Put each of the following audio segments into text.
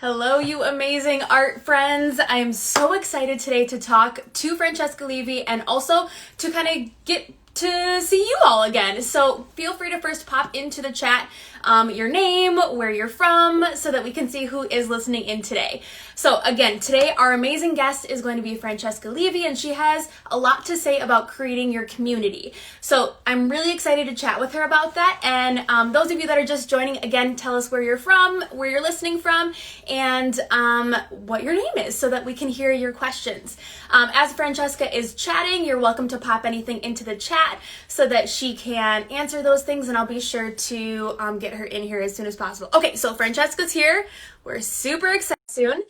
Hello, you amazing art friends. I am so excited today to talk to Francesca Levy and also to kind of get to see you all again. So feel free to first pop into the chat your name, where you're from, so that we can see who is listening in today. So again, today our amazing guest is going to be Francesca Levy, and she has a lot to say about creating your community. So I'm really excited to chat with her about that. And those of you that are just joining, again, tell us where you're from, where you're listening from, and what your name is so that we can hear your questions. As Francesca is chatting, you're welcome to pop anything into the chat so that she can answer those things, and I'll be sure to get her in here as soon as possible. Okay, so Francesca's here. We're super excited soon.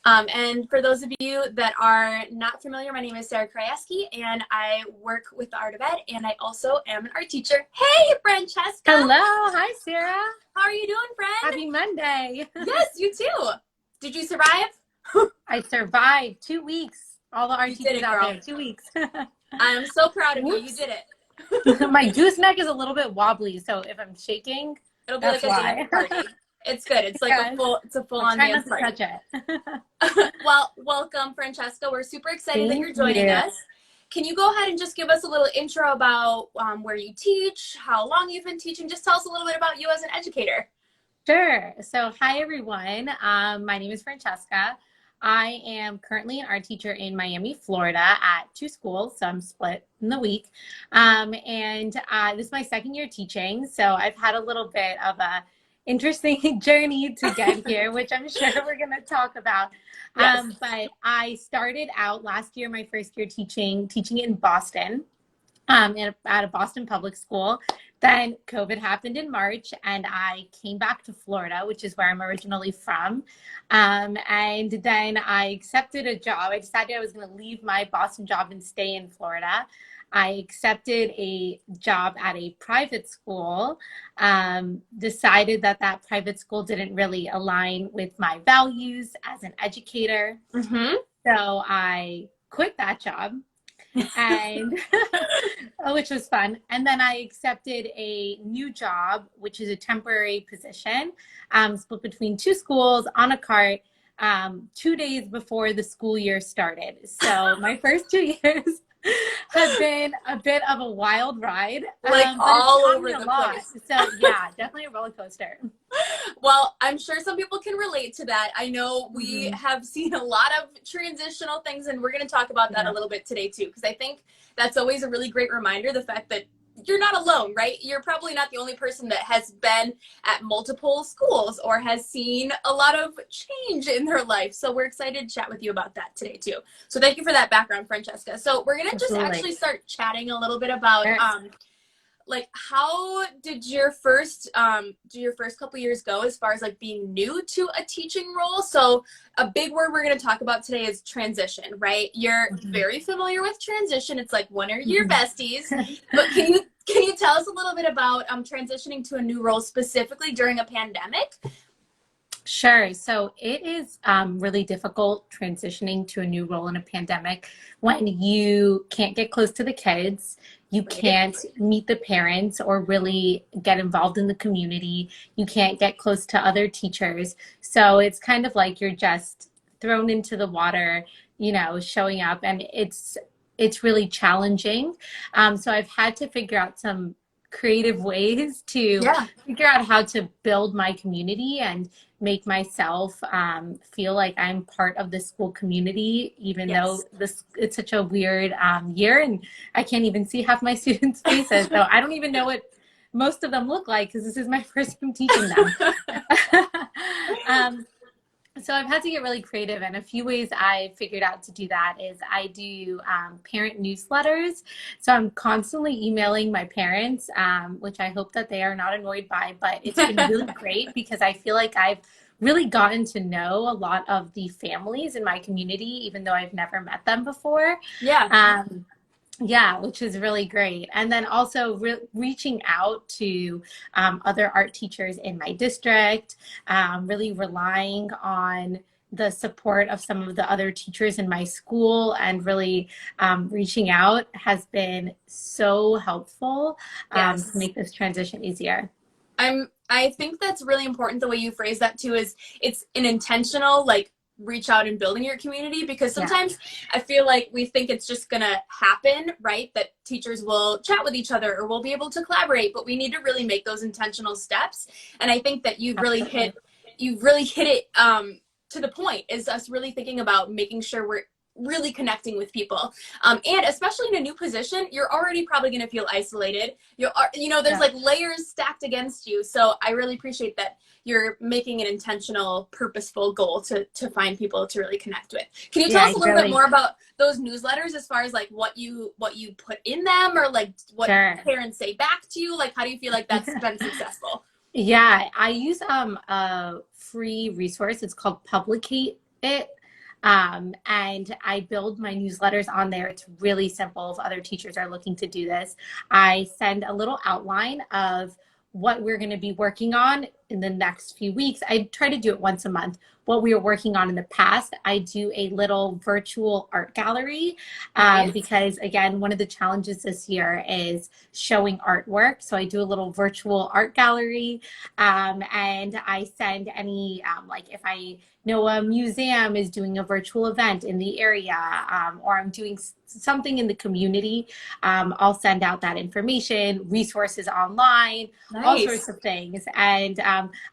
And for those of you that are not familiar, my name is Francesca, and I work with the Art of Ed, and I also am an art teacher. Hey, Francesca! Hello! Hi, Sarah! How are you doing, friend? Happy Monday! Yes, you too! Did you survive? I survived 2 weeks. All the art teachers out there, 2 weeks. I'm so proud of you. You did it. My gooseneck is a little bit wobbly, so if I'm shaking, it'll be like a dance party. It's good. It's like a full-on dance party. Touch it. Well, welcome, Francesca. We're super excited that you're joining us. Can you go ahead and just give us a little intro about where you teach, how long you've been teaching? Just tell us a little bit about you as an educator. Sure. So, hi, everyone. My name is Francesca. I am currently an art teacher in Miami, Florida at 2 schools, so I'm split in the week. This is my second year teaching, so I've had a little bit of a interesting journey to get here, which I'm sure we're going to talk about. Yes. But I started out last year, my first year teaching in Boston, at a Boston public school. Then COVID happened in March, and I came back to Florida, which is where I'm originally from. And then I accepted a job. I decided I was going to leave my Boston job and stay in Florida. I accepted a job at a private school, decided that private school didn't really align with my values as an educator. Mm-hmm. So I quit that job, and which was fun. And then I accepted a new job, which is a temporary position, split between 2 schools on a cart, 2 days before the school year started. So my first 2 years have been a bit of a wild ride, like all over the place. So yeah, definitely a roller coaster. Well, I'm sure some people can relate to that. I know we have seen a lot of transitional things, and we're going to talk about that a little bit today too, because I think that's always a really great reminder, the fact that you're not alone, right? You're probably not the only person that has been at multiple schools or has seen a lot of change in their life. So we're excited to chat with you about that today too. So thank you for that background, Francesca. So we're going to just actually start chatting a little bit about like, how did your first couple years go as far as like being new to a teaching role? So a big word we're going to talk about today is transition, right? You're very familiar with transition. It's like one of your besties. But can you tell us a little bit about transitioning to a new role specifically during a pandemic? Sure. So it is really difficult transitioning to a new role in a pandemic when you can't get close to the kids, you can't meet the parents or really get involved in the community, you can't get close to other teachers. So it's kind of like you're just thrown into the water, showing up, and it's really challenging. So I've had to figure out some creative ways to figure out how to build my community and make myself feel like I'm part of the school community, even though it's such a weird year, and I can't even see half my students' faces. So I don't even know what most of them look like, because this is my first time teaching them. So I've had to get really creative, and a few ways I figured out to do that is I do parent newsletters. So I'm constantly emailing my parents, which I hope that they are not annoyed by, but it's been really great because I feel like I've really gotten to know a lot of the families in my community, even though I've never met them before. Yeah, which is really great. And then also reaching out to other art teachers in my district, really relying on the support of some of the other teachers in my school, and really reaching out has been so helpful to make this transition easier. I think that's really important the way you phrase that too, is it's an intentional like reach out and building your community, because Yeah, sometimes I feel like we think it's just gonna happen, right? That teachers will chat with each other or we'll be able to collaborate, but we need to really make those intentional steps. And I think that absolutely. you've really hit it to the point, is us really thinking about making sure we're really connecting with people, and especially in a new position, you're already probably going to feel isolated. There's Yeah, like layers stacked against you, so I really appreciate that you're making an intentional, purposeful goal to find people to really connect with. Can you yeah, tell us I a little bit really, more about those newsletters, as far as like what you put in them, or like what sure. parents say back to you? Like, how do you feel like that's been successful? Yeah, I use a free resource. It's called Publicate It. And I build my newsletters on there. It's really simple if other teachers are looking to do this. I send a little outline of what we're going to be working on in the next few weeks. I try to do it once a month. What we were working on in the past, I do a little virtual art gallery, Nice. because again, one of the challenges this year is showing artwork. So I do a little virtual art gallery, and I send any, like if I know a museum is doing a virtual event in the area, or I'm doing something in the community, I'll send out that information, resources online, all sorts Nice. of things. And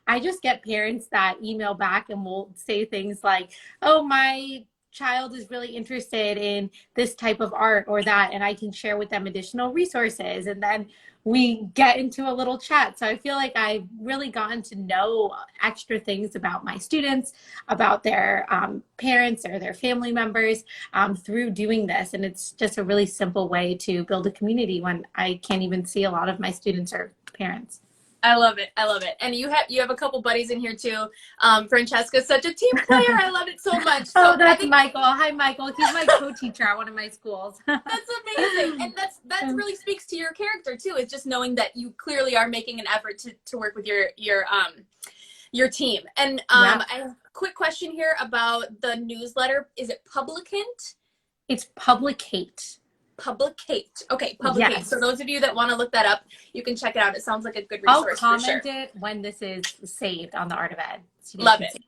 I just get parents that email back and will say things like, oh, my child is really interested in this type of art or that, and I can share with them additional resources. And then we get into a little chat. So I feel like I've really gotten to know extra things about my students, about their parents or their family members, through doing this. And it's just a really simple way to build a community when I can't even see a lot of my students or parents. I love it. I love it. And you have a couple buddies in here too. Francesca's such a team player. I love it so much. So Oh, I that's think Michael. Hi, Michael. He's my co-teacher at one of my schools. that's amazing. And that really speaks to your character too. It's just knowing that you clearly are making an effort to work with your team. And Yeah, I have a quick question here about the newsletter. Is it Publicant? it's Publicate. Publicate. Okay, Publicate. So Yes. those of you that want to look that up, you can check it out. It sounds like a good I'll resource for comment sure. it when this is saved on the Art of Ed. So you guys Love can it. see.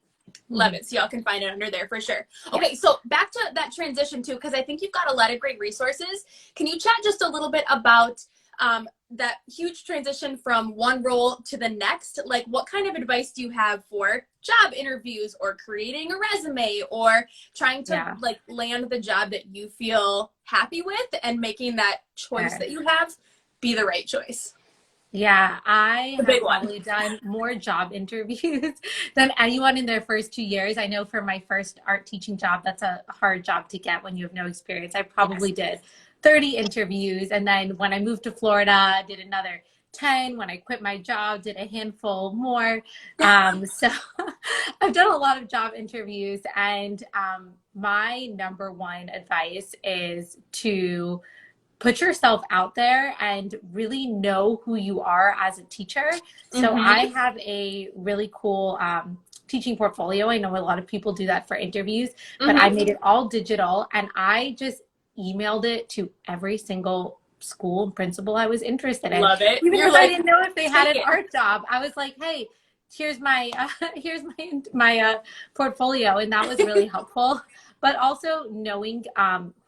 Love Mhm. it. So y'all can find it under there for sure. Yeah. Okay, so back to that transition too, because I think you've got a lot of great resources. Can you chat just a little bit about that huge transition from one role to the next? Like, what kind of advice do you have for job interviews, or creating a resume, or trying to Yeah. like land the job that you feel happy with, and making that choice Sure. that you have be the right choice? Yeah, I The have big one. probably done more job interviews than anyone in their first 2 years. I know for my first art teaching job, that's a hard job to get when you have no experience. I Yes. probably did 30 interviews. And then when I moved to Florida, did another 10. When I quit my job, did a handful more. So I've done a lot of job interviews. And my number one advice is to put yourself out there and really know who you are as a teacher. So I Mm-hmm. have a really cool teaching portfolio. I know a lot of people do that for interviews, but I Mm-hmm. made it all digital and I just emailed it to every single school and principal I was interested in. Love it. Even You're if I like, didn't know if they had take an it. art job, I was like, hey, here's my here's my portfolio, and that was really helpful. But also knowing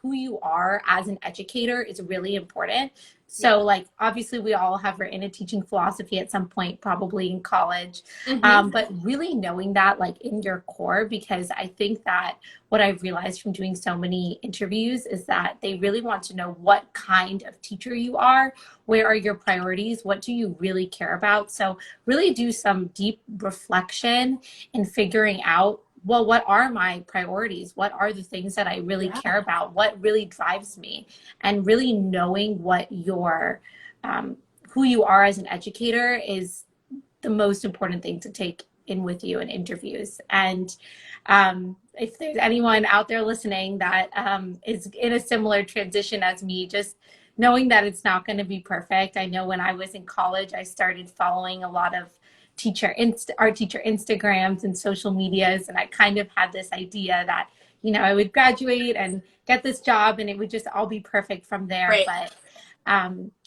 who you are as an educator is really important. Yeah. So, like, obviously, we all have written a teaching philosophy at some point, probably in college, Mm-hmm. but really knowing that, like, in your core, because I think that what I've realized from doing so many interviews is that they really want to know what kind of teacher you are, where are your priorities, what do you really care about. So, really do some deep reflection in figuring out, well, what are my priorities? What are the things that I really Yeah. care about? What really drives me? And really knowing what your, um, who you are as an educator is the most important thing to take in with you in interviews. And if there's anyone out there listening that is in a similar transition as me, just knowing that it's not going to be perfect. I know when I was in college, I started following a lot of art teacher Instagrams and social medias, and I kind of had this idea that I would graduate and get this job, and it would just all be perfect from there. Right. But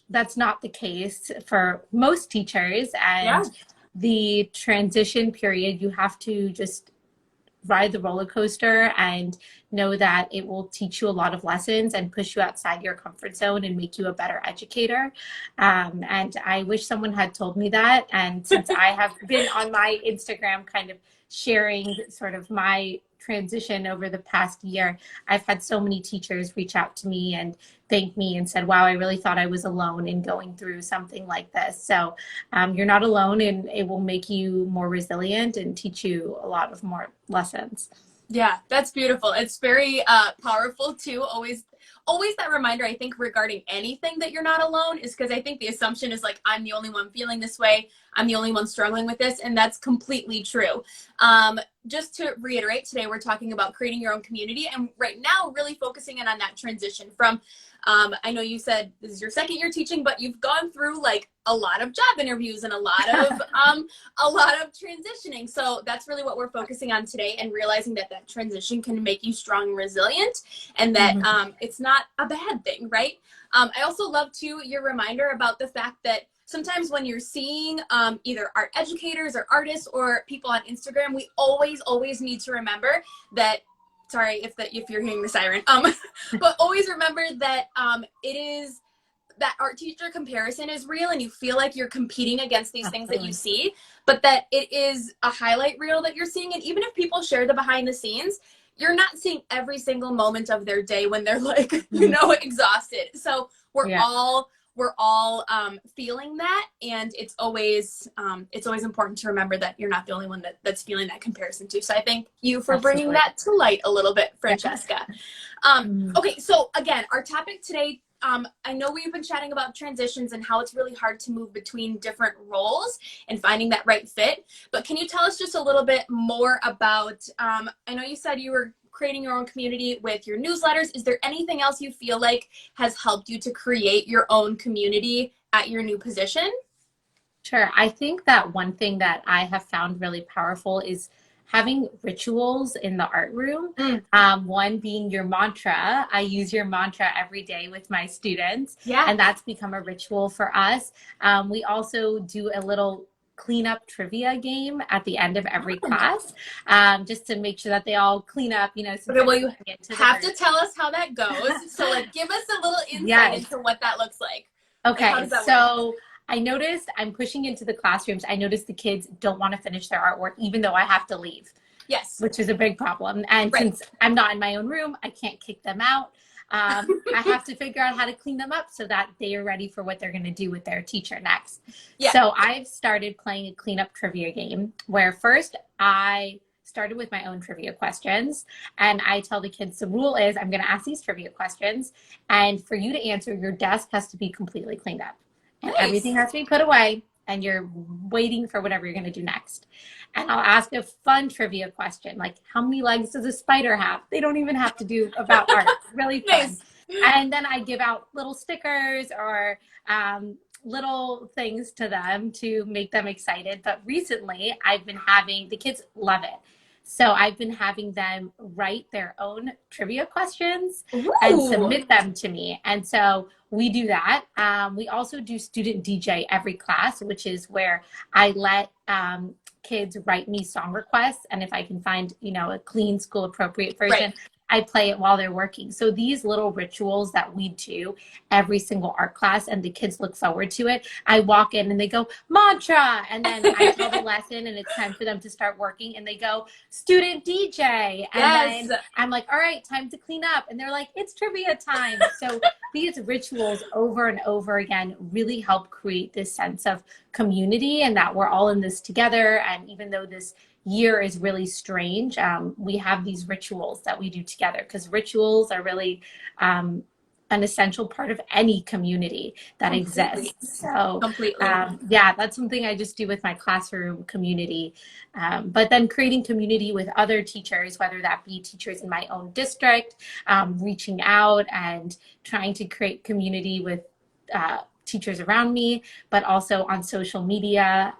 that's not the case for most teachers. Yeah. And the transition period, you have to just ride the roller coaster and know that it will teach you a lot of lessons and push you outside your comfort zone and make you a better educator. And I wish someone had told me that. And since I have been on my Instagram kind of sharing sort of my transition over the past year, I've had so many teachers reach out to me and thank me and said, wow, I really thought I was alone in going through something like this. So you're not alone, and it will make you more resilient and teach you a lot of more lessons. Yeah, that's beautiful. It's very powerful too. Always that reminder, I think, regarding anything that you're not alone, is because I think the assumption is like, I'm the only one feeling this way. I'm the only one struggling with this. And that's completely true. Just to reiterate, today we're talking about creating your own community. And right now, really focusing in on that transition from, I know you said this is your second year teaching, but you've gone through like a lot of job interviews and a lot of transitioning. So that's really what we're focusing on today, and realizing that that transition can make you strong and resilient, and that it's not a bad thing, right? I also love too your reminder about the fact that sometimes when you're seeing either art educators or artists or people on Instagram, we always need to remember that, sorry if you're hearing the siren, but always remember that it is, that art teacher comparison is real, and you feel like you're competing against these things that you see, but that it is a highlight reel that you're seeing. And even if people share the behind the scenes, you're not seeing every single moment of their day when they're like, exhausted. So we're all feeling that, and it's always important to remember that you're not the only one that's feeling that comparison too. So I thank you for bringing that to light a little bit, Francesca. Okay, so again, our topic today, I know we've been chatting about transitions and how it's really hard to move between different roles and finding that right fit. But can you tell us just a little bit more about, I know you said you were creating your own community with your newsletters. Is there anything else you feel like has helped you to create your own community at your new position? Sure. I think that one thing that I have found really powerful is having rituals in the art room. One being your mantra. I use your mantra every day with my students, and that's become a ritual for us. We also do a little cleanup trivia game at the end of every class, just to make sure that they all clean up, so okay, well, you have to tell us how that goes. So like, give us a little insight into what that looks like. Okay, like, so I noticed, I'm pushing into the classrooms, I noticed the kids don't want to finish their artwork even though I have to leave. Yes. Which is a big problem. And since I'm not in my own room, I can't kick them out. I have to figure out how to clean them up so that they are ready for what they're going to do with their teacher next. So I've started playing a cleanup trivia game where first I started with my own trivia questions, and I tell the kids the rule is I'm going to ask these trivia questions, and for you to answer, your desk has to be completely cleaned up and everything has to be put away, and you're waiting for whatever you're going to do next. And I'll ask a fun trivia question, like how many legs does a spider have? They don't even have to do about art. Really fun. And then I give out little stickers or little things to them to make them excited. But recently I've been having, the kids love it. So I've been having them write their own trivia questions and submit them to me. And so we do that. We also do student DJ every class, which is where I let kids write me song requests. And if I can find, a clean school appropriate version, I play it while they're working. So these little rituals that we do every single art class, and the kids look forward to it. I walk in and they go, mantra. And then I tell the lesson and it's time for them to start working. And they go, student DJ. And then I'm like, all right, time to clean up. And they're like, it's trivia time. So these rituals over and over again really help create this sense of community and that we're all in this together. And even though this year is really strange, we have these rituals that we do together, because rituals are really an essential part of any community that exists. So that's something I just do with my classroom community. But then creating community with other teachers, whether that be teachers in my own district, reaching out and trying to create community with teachers around me, but also on social media,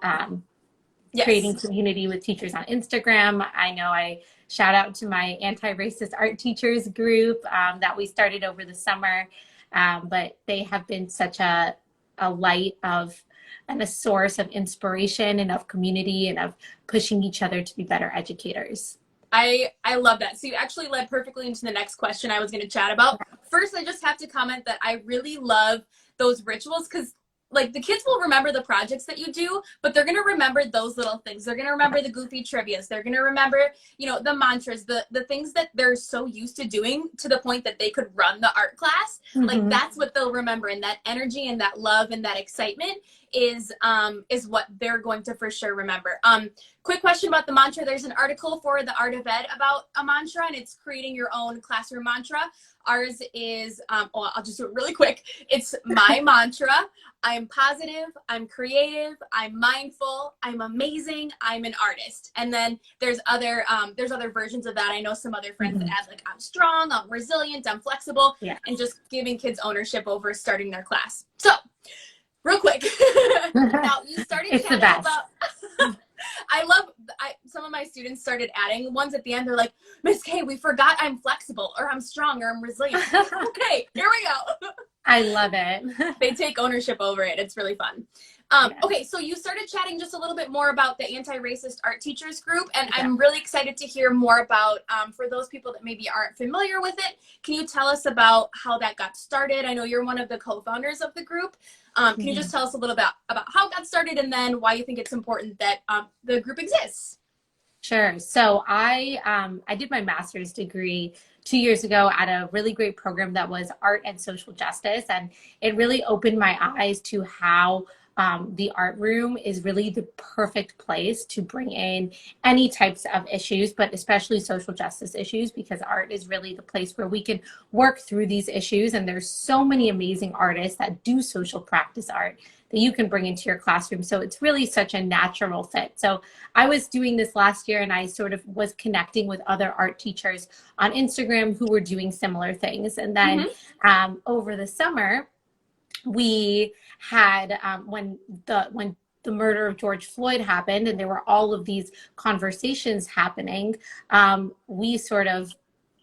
creating community with teachers on Instagram. I know I shout out to my anti-racist art teachers group that we started over the summer, but they have been such a a light of and a source of inspiration and of community and of pushing each other to be better educators. I love that. So you actually led perfectly into the next question I was going to chat about. First, I just have to comment that I really love those rituals because like the kids will remember the projects that you do, but they're going to remember those little things. They're going to remember the goofy trivias. They're going to remember, you know, the mantras, the things that they're so used to doing to the point that they could run the art class. Like that's what they'll remember. And that energy and that love and that excitement is what they're going to for sure remember. Quick question about the mantra. There's an article for the Art of Ed about a mantra, and it's creating your own classroom mantra. Ours is, well, I'll just do it really quick. It's my mantra. I'm positive, I'm creative, I'm mindful, I'm amazing, I'm an artist. And then there's other versions of that. I know some other friends that add like, I'm strong, I'm resilient, I'm flexible, and just giving kids ownership over starting their class. So real quick, now you started it's chatting the best. about, some of my students started adding ones at the end. They're like, Miss K, we forgot I'm flexible or I'm strong or I'm resilient. Okay, here we go. I love it. They take ownership over it. It's really fun. Okay, so you started chatting just a little bit more about the anti-racist art teachers group, and I'm really excited to hear more about, for those people that maybe aren't familiar with it, can you tell us about how that got started? I know you're one of the co-founders of the group. Can you just tell us a little bit about how it got started and then why you think it's important that the group exists? Sure. So I did my master's degree 2 years ago at a really great program that was art and social justice. And it really opened my eyes to how the art room is really the perfect place to bring in any types of issues, but especially social justice issues, because art is really the place where we can work through these issues. And there's so many amazing artists that do social practice art that you can bring into your classroom. So it's really such a natural fit. So I was doing this last year and I sort of was connecting with other art teachers on Instagram who were doing similar things. And then over the summer, we had when the murder of George Floyd happened and there were all of these conversations happening, we sort of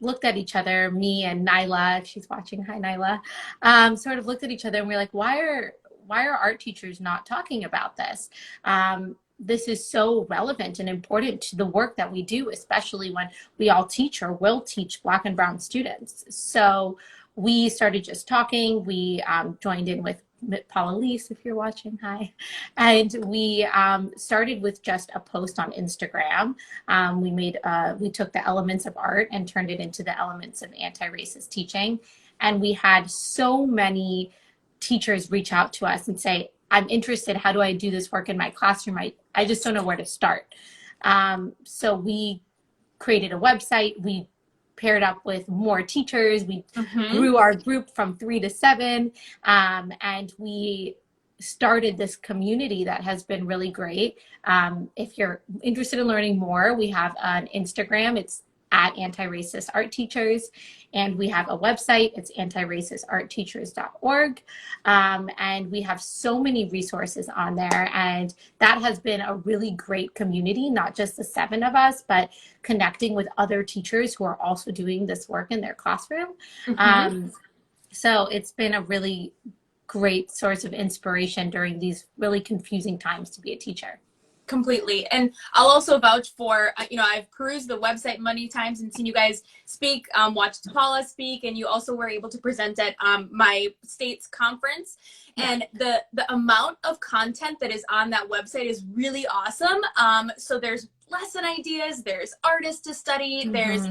looked at each other, me and Nyla, if she's watching, hi Nyla, sort of looked at each other and we're like, why are art teachers not talking about this? This is so relevant and important to the work that we do, especially when we all teach or will teach Black and Brown students. So we started just talking. We joined in with Paula Lease, if you're watching, hi. And we started with just a post on Instagram. We took the elements of art and turned it into the elements of anti-racist teaching. And we had so many teachers reach out to us and say, I'm interested, how do I do this work in my classroom? I just don't know where to start. So we created a website. We paired up with more teachers. We grew our group from 3 to 7. And we started this community that has been really great. If you're interested in learning more, we have an Instagram. It's at Anti-Racist Art Teachers. And we have a website. It's antiracist.artteachers.org. And we have so many resources on there. And that has been a really great community, not just the 7 of us, but connecting with other teachers who are also doing this work in their classroom. So it's been a really great source of inspiration during these really confusing times to be a teacher. Completely. And I'll also vouch for, I've perused the website many times and seen you guys speak, watched Paula speak, and you also were able to present at my state's conference. And the amount of content that is on that website is really awesome. So there's lesson ideas, there's artists to study, there's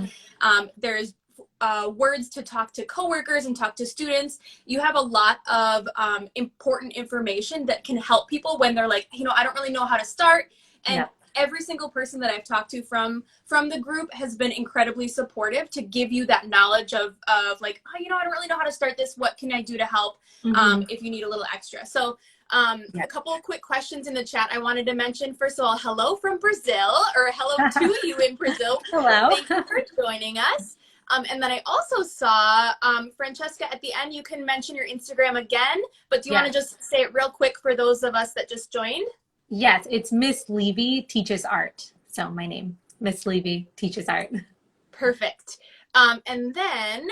words to talk to coworkers and talk to students. You have a lot of important information that can help people when they're like, I don't really know how to start. And every single person that I've talked to from the group has been incredibly supportive to give you that knowledge of like, I don't really know how to start this. What can I do to help if you need a little extra? So a couple of quick questions in the chat I wanted to mention. First of all, hello from Brazil, or hello to you in Brazil. Hello. Thank you for joining us. And then I also saw, Francesca, at the end, you can mention your Instagram again, but do you want to just say it real quick for those of us that just joined? Yes, it's Miss Levy Teaches Art. So my name, Miss Levy Teaches Art. Perfect. And then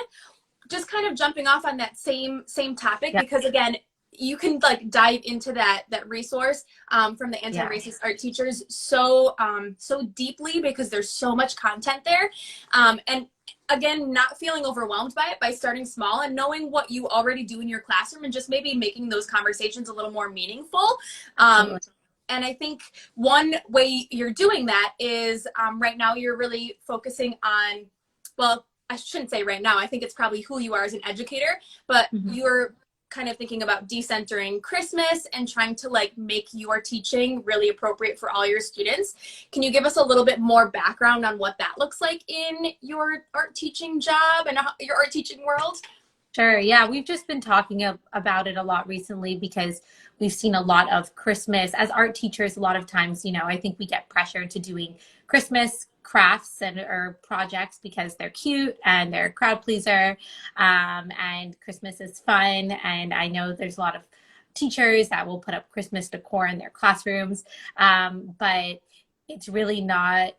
just kind of jumping off on that same topic, because again, you can like dive into that resource from the anti-racist art teachers so so deeply, because there's so much content there. And again, not feeling overwhelmed by it, by starting small and knowing what you already do in your classroom and just maybe making those conversations a little more meaningful. And I think one way you're doing that is right now you're really focusing on, well, I shouldn't say right now, I think it's probably who you are as an educator, but you're kind of thinking about decentering Christmas and trying to like make your teaching really appropriate for all your students. Can you give us a little bit more background on what that looks like in your art teaching job and your art teaching world? Sure. Yeah, we've just been talking about it a lot recently because we've seen a lot of Christmas as art teachers. A lot of times, you know, I think we get pressured to doing Christmas crafts and or projects because they're cute and they're a crowd pleaser, and Christmas is fun. And I know there's a lot of teachers that will put up Christmas decor in their classrooms, but it's really not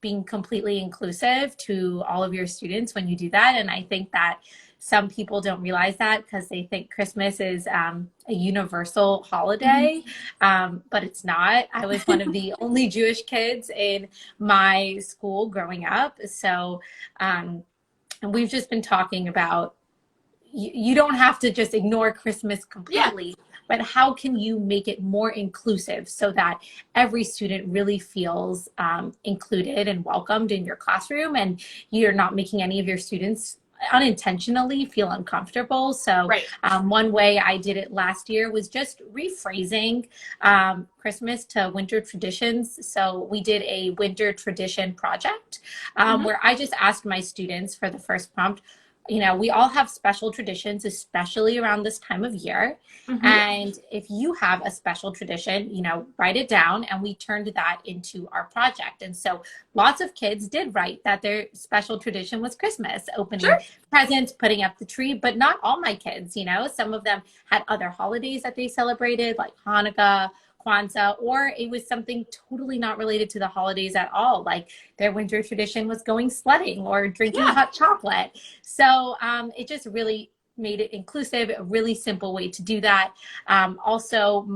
being completely inclusive to all of your students when you do that. And I think that some people don't realize that because they think Christmas is a universal holiday, but it's not. I was one of the only Jewish kids in my school growing up. So and we've just been talking about you don't have to just ignore Christmas completely, but how can you make it more inclusive so that every student really feels included and welcomed in your classroom, and you're not making any of your students unintentionally feel uncomfortable. So one way I did it last year was just rephrasing Christmas to winter traditions. So we did a winter tradition project where I just asked my students for the first prompt, you know, we all have special traditions, especially around this time of year. And if you have a special tradition, you know, write it down. And we turned that into our project. And so lots of kids did write that their special tradition was Christmas, opening presents, putting up the tree, but not all my kids, you know, some of them had other holidays that they celebrated, like Hanukkah, Kwanzaa, or it was something totally not related to the holidays at all. Like their winter tradition was going sledding or drinking hot chocolate. So it just really made it inclusive, a really simple way to do that. Also,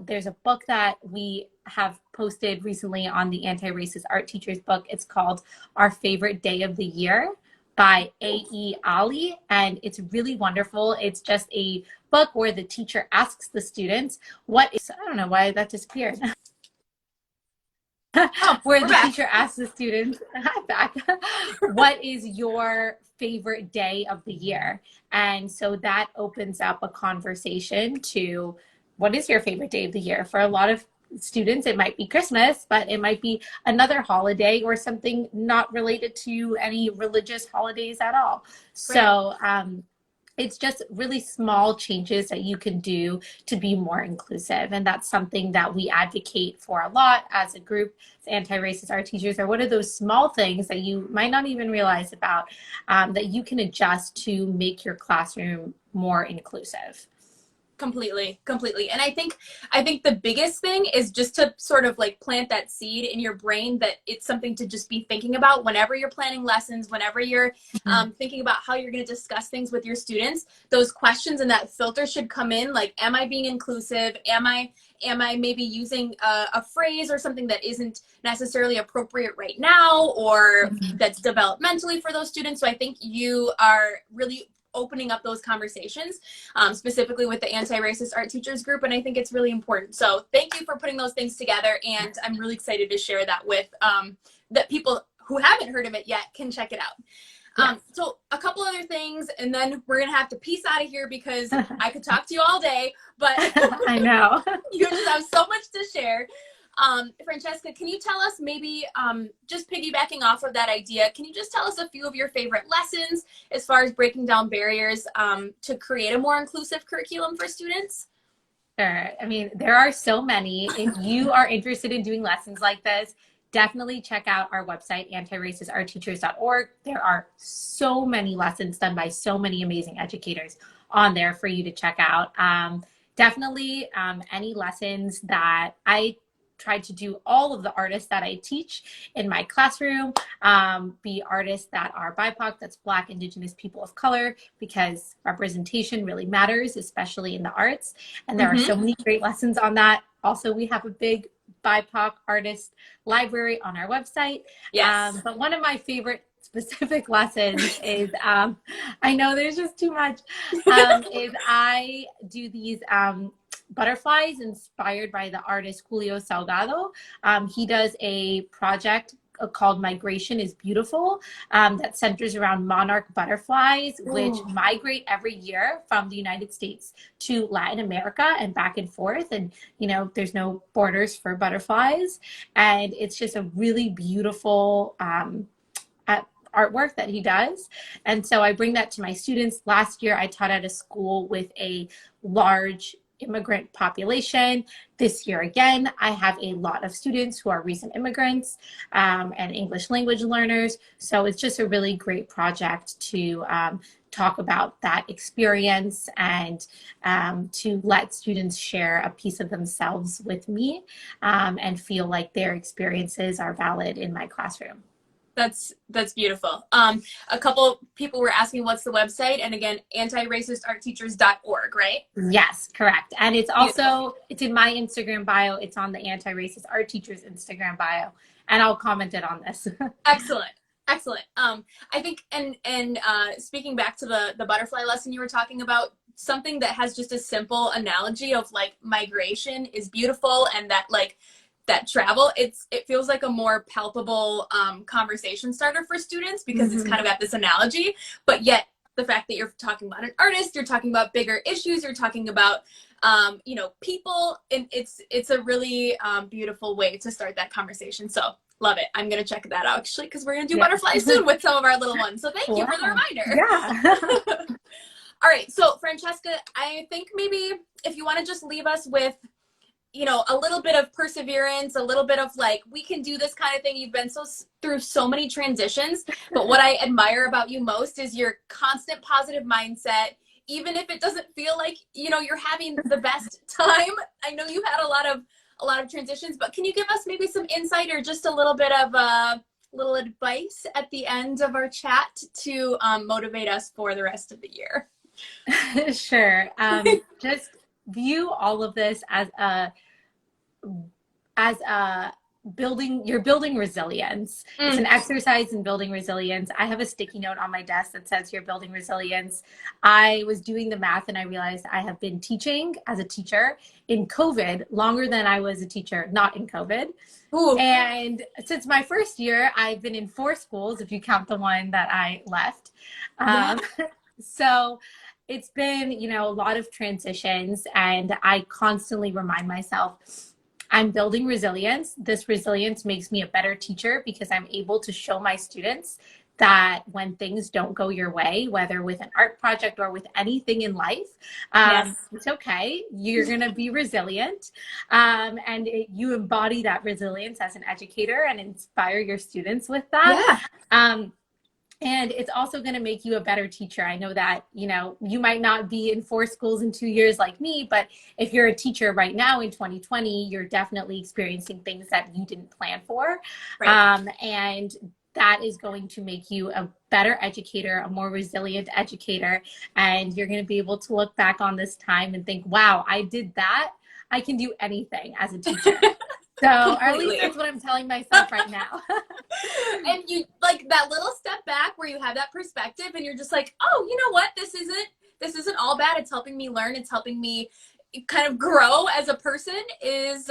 there's a book that we have posted recently on the Anti-Racist Art Teachers book. It's called Our Favorite Day of the Year by A.E. Ali, and it's really wonderful. It's just a book where the teacher asks the students what is, I don't know why that disappeared. Where the teacher asks the students, what is your favorite day of the year? And so that opens up a conversation to what is your favorite day of the year? For a lot of students, it might be Christmas, but it might be another holiday or something not related to any religious holidays at all. So it's just really small changes that you can do to be more inclusive. And that's something that we advocate for a lot as a group, as anti-racist art teachers, or what are those small things that you might not even realize about that you can adjust to make your classroom more inclusive. Completely. And I think the biggest thing is just to sort of like plant that seed in your brain that it's something to just be thinking about whenever you're planning lessons, whenever you're thinking about how you're going to discuss things with your students. Those questions and that filter should come in, like, am I being inclusive? Am I maybe using a phrase or something that isn't necessarily appropriate right now, or that's developmentally for those students? So I think you are really opening up those conversations, specifically with the Anti-Racist Art Teachers group. And I think it's really important. So thank you for putting those things together. And I'm really excited to share that with that people who haven't heard of it yet can check it out. So a couple other things, and then we're going to have to peace out of here because I could talk to you all day, but I know you just have so much to share. Francesca, can you tell us maybe, just piggybacking off of that idea, can you just tell us a few of your favorite lessons as far as breaking down barriers to create a more inclusive curriculum for students? Sure. I mean, there are so many. If you are interested in doing lessons like this, definitely check out our website, antiracist.artteachers.org. There are so many lessons done by so many amazing educators on there for you to check out. Definitely any lessons that I tried to do all of the artists that I teach in my classroom be artists that are BIPOC, that's Black, Indigenous, people of color, because representation really matters, especially in the arts. And there are so many great lessons on that. Also, we have a big BIPOC artist library on our website. Yes. But one of my favorite specific lessons is, I know there's just too much, is I do these butterflies inspired by the artist Julio Salgado. He does a project called Migration is Beautiful that centers around monarch butterflies, which migrate every year from the United States to Latin America and back and forth. And, you know, there's no borders for butterflies. And it's just a really beautiful artwork that he does. And so I bring that to my students. Last year, I taught at a school with a large immigrant population. This year, again, I have a lot of students who are recent immigrants and English language learners. So it's just a really great project to talk about that experience and to let students share a piece of themselves with me and feel like their experiences are valid in my classroom. That's beautiful. A couple people were asking what's the website, and again, antiracistartteachers.org, right? Yes, correct. And it's also, it's in my Instagram bio. It's on the Anti-Racist Art Teachers Instagram bio, and I'll comment it on this. Excellent. Excellent. I think, and speaking back to the butterfly lesson you were talking about, something that has just a simple analogy of like migration is beautiful, and that like that travel, it feels like a more palpable conversation starter for students because it's kind of at this analogy, but yet the fact that you're talking about an artist, you're talking about bigger issues, you're talking about you know, people, and it's a really beautiful way to start that conversation. So love it. I'm gonna check that out actually, because we're gonna do butterflies soon with some of our little ones. So thank you for the reminder. Yeah. All right, so Francesca, I think maybe if you want to just leave us with, you know, a little bit of perseverance, a little bit of like, we can do this kind of thing. You've been through so many transitions, but what I admire about you most is your constant positive mindset. Even if it doesn't feel like, you know, you're having the best time. I know you've had a lot of transitions, but can you give us maybe some insight or just a little bit of little advice at the end of our chat to motivate us for the rest of the year? Sure. Just view all of this as you're building resilience. It's an exercise in building resilience. I have a sticky note on my desk that says you're building resilience. I was doing the math and I realized I have been teaching as a teacher in COVID longer than I was a teacher not in COVID. Ooh. And since my first year, I've been in 4 schools, if you count the one that I left. So it's been, you know, a lot of transitions, and I constantly remind myself, I'm building resilience. This resilience makes me a better teacher because I'm able to show my students that when things don't go your way, whether with an art project or with anything in life, it's okay. You're going to be resilient. And you embody that resilience as an educator and inspire your students with that. Yeah. And it's also going to make you a better teacher. I know that, you know, you might not be in 4 schools in 2 years like me, but if you're a teacher right now in 2020, you're definitely experiencing things that you didn't plan for. Right. And that is going to make you a better educator, a more resilient educator. And you're going to be able to look back on this time and think, wow, I did that. I can do anything as a teacher. So, or at least that's what I'm telling myself right now. And you like that little step back where you have that perspective and you're just like, oh, you know what? This isn't all bad. It's helping me learn. It's helping me kind of grow as a person. It's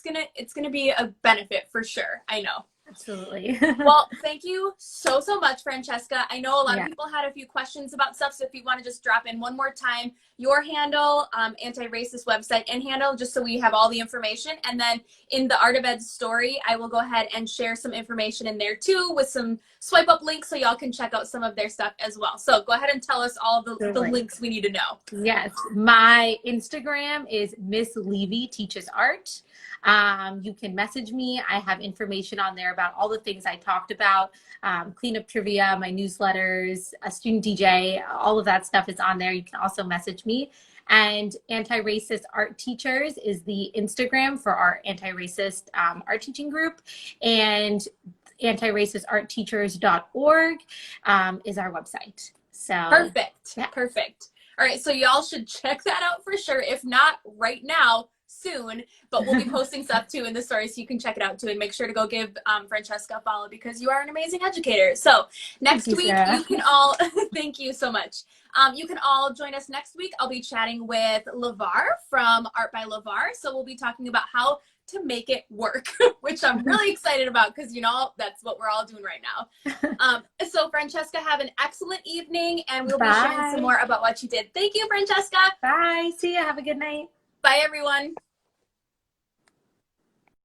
gonna be a benefit for sure. I know. Absolutely. Well, thank you so much, Francesca. I know a lot of people had a few questions about stuff, so if you want to just drop in one more time, your handle, anti-racist website and handle, just so we have all the information. And then in the Art of Ed story, I will go ahead and share some information in there too with some swipe up links so y'all can check out some of their stuff as well. So go ahead and tell us all the links we need to know. Yes, my Instagram is Miss Levy Teaches Art. You can message me. I have information on there about all the things I talked about, cleanup trivia, my newsletters, a student DJ, all of that stuff is on there. You can also message me. And Anti-Racist Art Teachers is the Instagram for our anti-racist art teaching group. And antiracistartteachers.org is our website. So Perfect. yeah. Perfect. All right, so y'all should check that out for sure. If not right now, soon, but we'll be posting stuff too in the story, so you can check it out too, and make sure to go give Francesca a follow because you are an amazing educator. So next week you can all thank you so much. You can all join us next week. I'll be chatting with LeVar from Art by LeVar, so we'll be talking about how to make it work, which I'm really excited about because, you know, that's what we're all doing right now. So Francesca, have an excellent evening, and we'll be sharing some more about what you did. Thank you, Francesca. Bye. See ya. Have a good night. Bye, everyone.